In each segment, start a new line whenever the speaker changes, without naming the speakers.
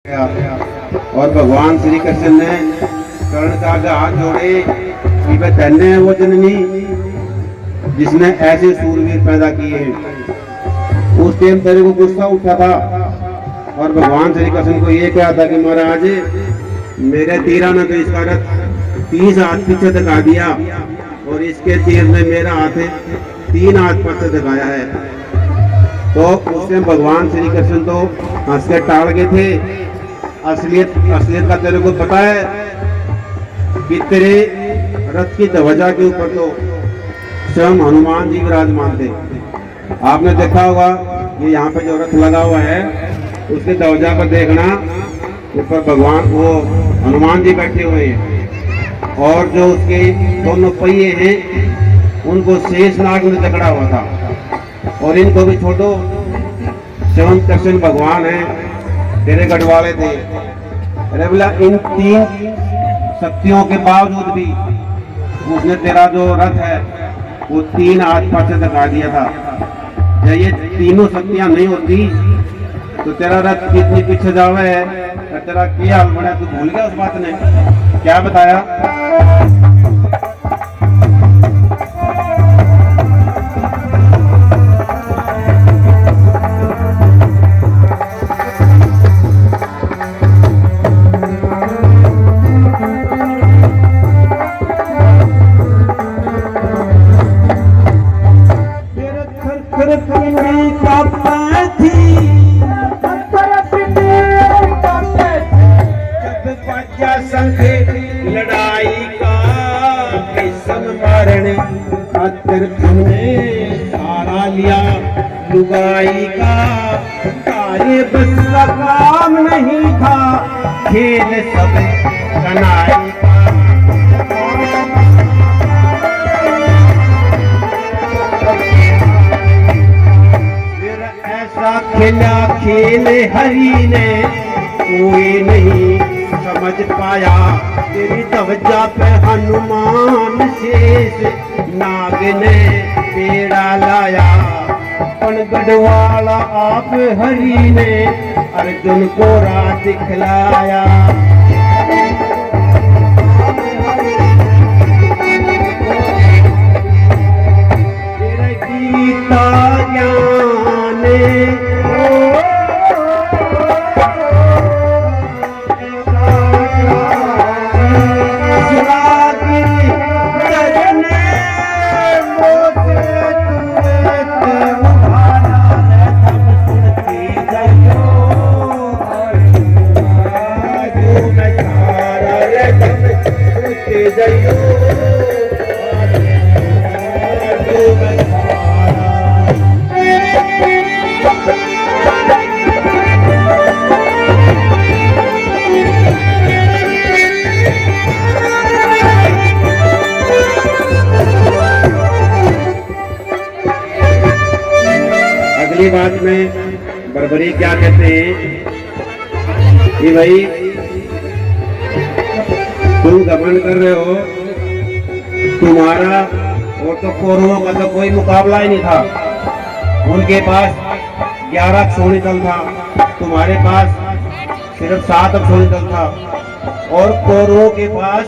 और भगवान श्री कृष्ण ने कर्ण का आगे हाथ जोड़े कि वह धन्य है वो जननी जिसने ऐसे सूरवीर पैदा किए हैं। उस टाइम तेरे को गुस्सा उठा था और भगवान श्री कृष्ण को ये कहा था कि महाराज मेरे तीरा ने तो इसका रथ 30 हाथ पीछे दिखा दिया और इसके तीर ने मेरा हाथ 3 हाथ पीछे दिखाया है। तो उस टाइम भगवान श्री कृष्ण तो हंस के टाल गए थे। असलियत का तेरे को पता है कि तेरे रथ की ध्वजा के ऊपर तो स्वयं हनुमान जी विराजमान थे। आपने देखा होगा ये यहाँ पे जो रथ लगा हुआ है उसके ध्वजा पर देखना ऊपर भगवान वो हनुमान जी बैठे हुए हैं और जो उसके दोनों पहिए हैं उनको शेषनाग ने जकड़ा हुआ था। और इनको भी छोड़ो स्वयं कृष्ण भगवान है तेरे गढ़वाले थे। अरे बोला इन 3 शक्तियों के बावजूद भी उसने तेरा जो रथ है वो 3 हाथ पाछे दिखा दिया था। जब ये तीनों शक्तियां नहीं होती तो तेरा रथ कितनी पीछे जावे है और तेरा क्या हाल बना। तू भूल गया उस बात ने क्या बताया। लड़ाई का मारने खातिर हमने सारा लिया लुगाई का। तारे बस का काम नहीं था खेल सब कनाई का। फिर ऐसा खेला खेल हरी ने कोई नहीं समझ पाया। तेरी ध्वजा पे हनुमान शेष नाग ने पेड़ा लाया। गढ़वाला आप हरि ने अर्जुन को राह दिखलाया। तेरा गीता ज्ञान अगली बात में बरबरी क्या कहते हैं कि भाई तुम घमंड कर रहे हो। तुम्हारा और तो कौरवों का तो कोई मुकाबला ही नहीं था। उनके पास 11 क्षोणितल था, तुम्हारे पास सिर्फ 7 क्षोणितल था। और कौरवों के पास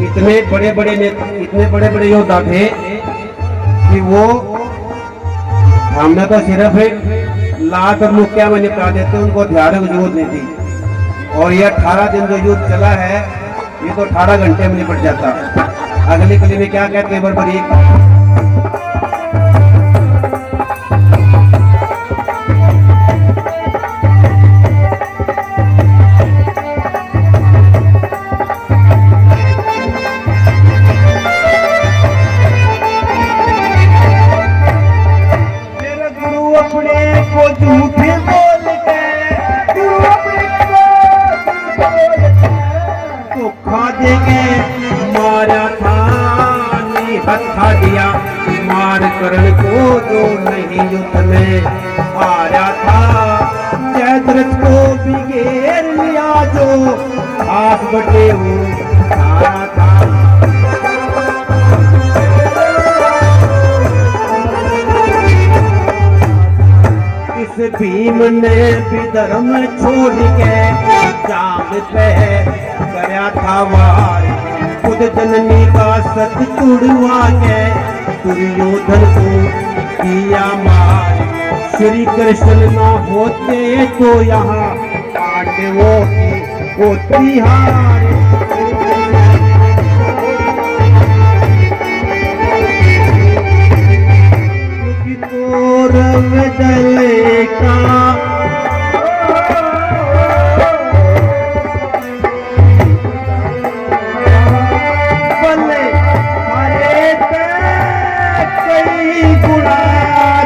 इतने बड़े बड़े योद्धा थे कि वो हमने तो सिर्फ लात और मुक्या में निपटा देते, उनको हथियारों की जरूरत नहीं थी। और ये 18 दिन जो युद्ध चला है ये तो 18 घंटे में निपट जाता। अगली कली में क्या कहते हैं बरबरी। हत्था दिया मार करण को जो नहीं युद्ध में हारा था। जयद्रथ को भी घेर लिया जो हाथ बटे हारा था। इस भीम ने भी धर्म छोड़ के जाम पे करया था वार, खुद जननी का सत तुड़वा के दुर्योधन को किया मार। श्री कृष्ण ना होते तो यहाँ पांडवों की होती हार। कौरव दल का बल हरे कई गुणा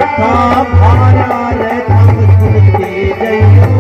था भारा रे हम सुनते जइयो।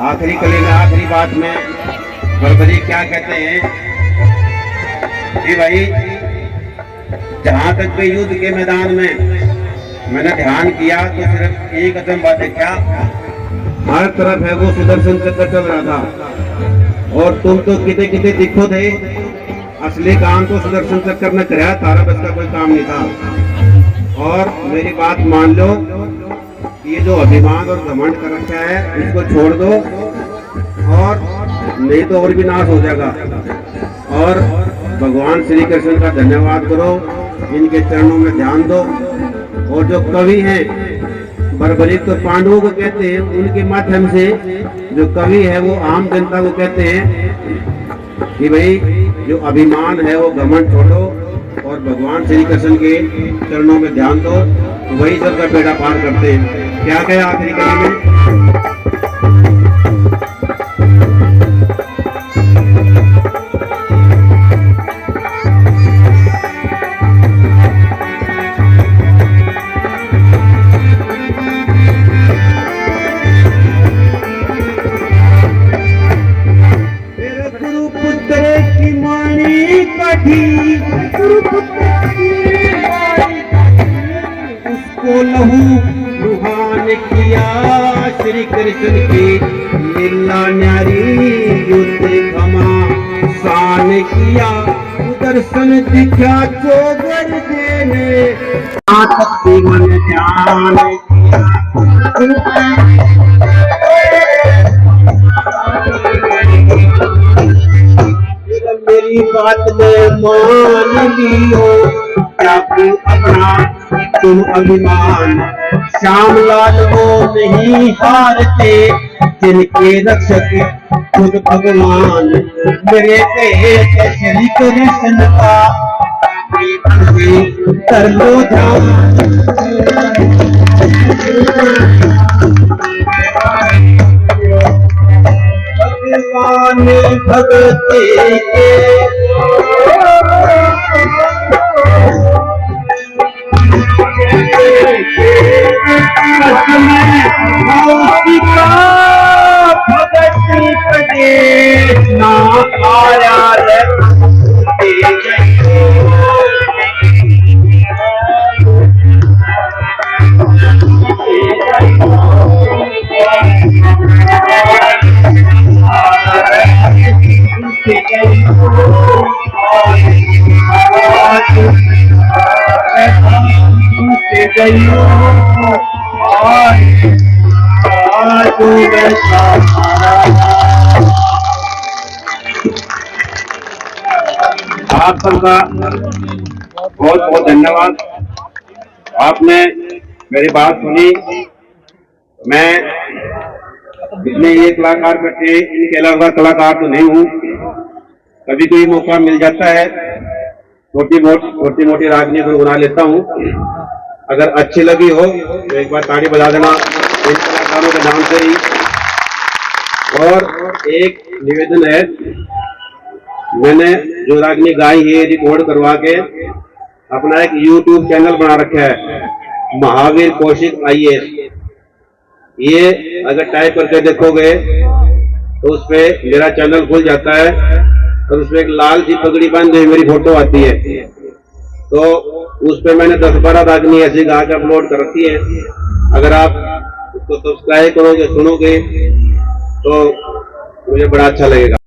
आखिरी कली में आखिरी बात में बरबरी क्या कहते हैं कि भाई जहां तक भी युद्ध के मैदान में मैंने ध्यान किया तो सिर्फ एक अदम बात है, क्या हर तरफ है वो सुदर्शन चक्र चल रहा था और तुम तो किते किते दिखो थे, असली काम तो सुदर्शन चक्र ने कराया, तारा बस का कोई काम नहीं था। और मेरी बात मान लो, ये जो अभिमान और घमंड कर रखा है इसको छोड़ दो और नहीं तो और भी नाश हो जाएगा। और भगवान श्री कृष्ण का धन्यवाद करो, इनके चरणों में ध्यान दो। और जो कवि हैं बर्बरीक तो पांडवों को कहते हैं, उनके माध्यम से जो कवि है वो आम जनता को कहते हैं कि भाई जो अभिमान है वो घमंड छोड़ो और भगवान श्री कृष्ण के चरणों में ध्यान दो, वही सबका बेड़ा पार करते हैं। क्या कहे आखिरी कली में? उसको लहू लुहान किया श्री कृष्ण की लीला न्यारी, युद्ध घमा शान किया दर्शन दिखा चोगर देने जीवन ध्यान मेरी बात में मान लियो, क्या अपना तुम अभिमान। श्यामलाल वो नहीं हारते जिनके रक्षक खुद भगवान। मेरे कहे श्री कृष्ण का कर लो ध्यान। भगवान भगते के भगती प्रदेश ना आया आप सबका बहुत बहुत धन्यवाद। आपने मेरी बात सुनी। मैं इतने ये कलाकार बैठे, इनके अलावा कलाकार तो नहीं हूँ। कभी कोई मौका मिल जाता है छोटी मोटी रागनी गुनगुना लेता हूँ। अगर अच्छी लगी हो तो एक बार ताड़ी बजा देना इन कलाकारों के नाम से ही। और एक निवेदन है मैंने जो रागनी गाई है रिकॉर्ड करवा के अपना एक YouTube चैनल बना रखा है, महावीर कौशिक IAS। ये अगर टाइप करके देखोगे तो उस पे मेरा चैनल खुल जाता है और उसमें एक लाल सी पगड़ी बांधे हुई मेरी फोटो आती है। तो उस पे मैंने 10-12 रागनी ऐसी गा के अपलोड कर रखी है। अगर आप उसको सब्सक्राइब करोगे, सुनोगे तो मुझे बड़ा अच्छा लगेगा।